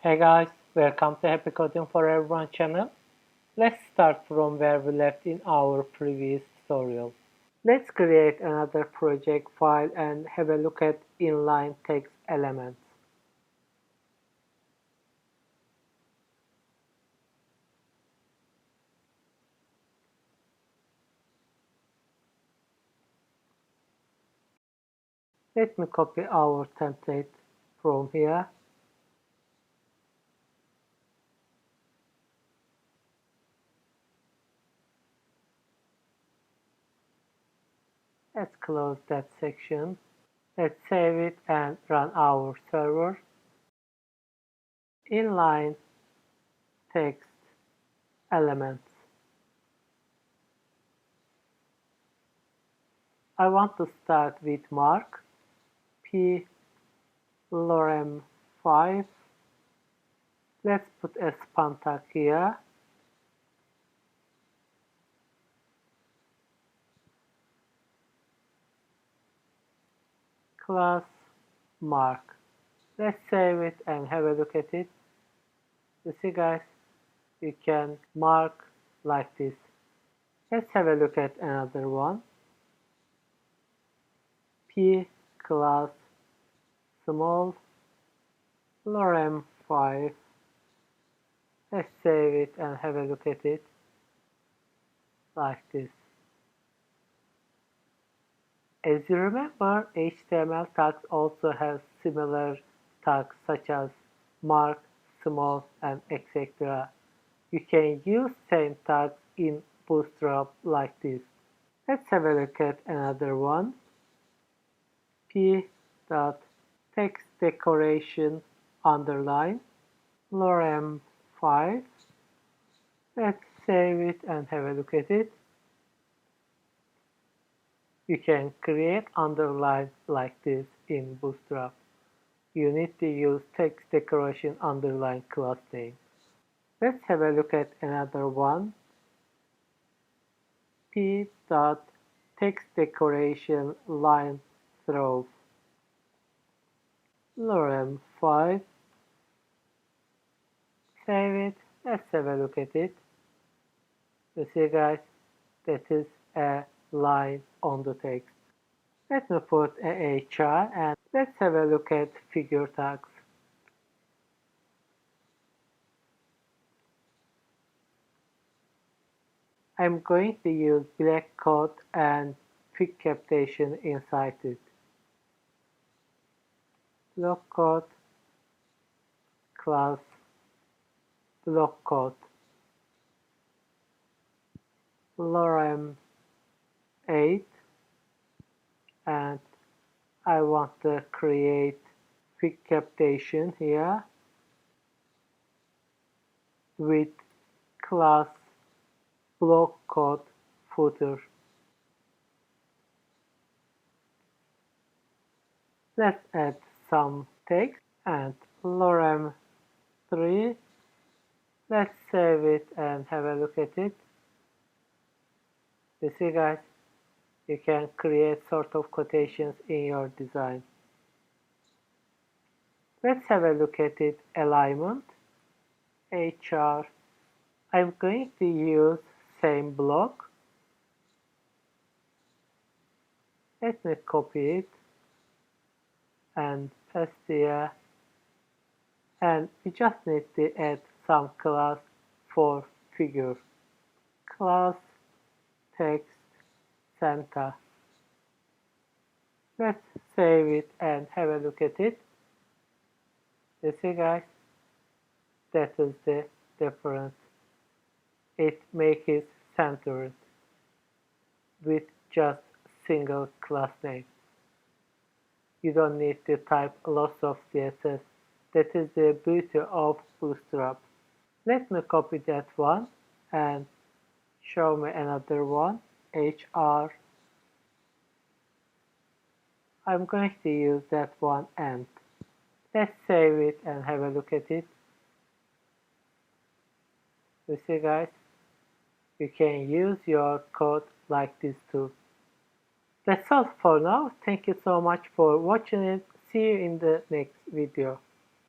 Hey guys, welcome to Happy Coding for Everyone channel. Let's start from where we left in our previous tutorial. Let's create another project file and have a look at inline text elements. Let me copy our template from here. Let's close that section. Let's save it and run our server. Inline text elements. I want to start with mark p lorem 5. Let's put a span tag here. Class mark. Let's save it and have a look at it. You see guys, you can mark like this. Let's have a look at another one. P class small lorem 5. Let's save it and have a look at it like this. As you remember, HTML tags also have similar tags such as mark, small, and etc. You can use same tags in Bootstrap like this. Let's have a look at another one. P.text decoration underline lorem 5. Let's save it and have a look at it. You can create underlines like this in Bootstrap. You need to use text decoration underline class name. Let's have a look at another one. P.text decoration line throw lorem 5. Save it. Let's have a look at it. You see guys, that is a line on the text. Let me put a HR and let's have a look at figure tags. I'm going to use black code and fig capitation inside it. Block code class block code lorem 8, and I want to create fig capitation here with class block code footer. Let's add some text and lorem 3. Let's save it and have a look at it. You see guys, you can create sort of quotations in your design. Let's have a look at it. Alignment HR. I'm going to use same block. Let me copy it and paste here, and we just need to add some class for figure. Class text center. Let's save it and have a look at it. You see guys, that is the difference. It makes it centered with just single class name. You don't need to type lots of CSS. That is the beauty of Bootstrap. Let me copy that one and show me another one. HR. I'm going to use that one and let's save it and have a look at it. You see guys, you can use your code like this too. That's all for now. Thank you so much for watching it. See you in the next video.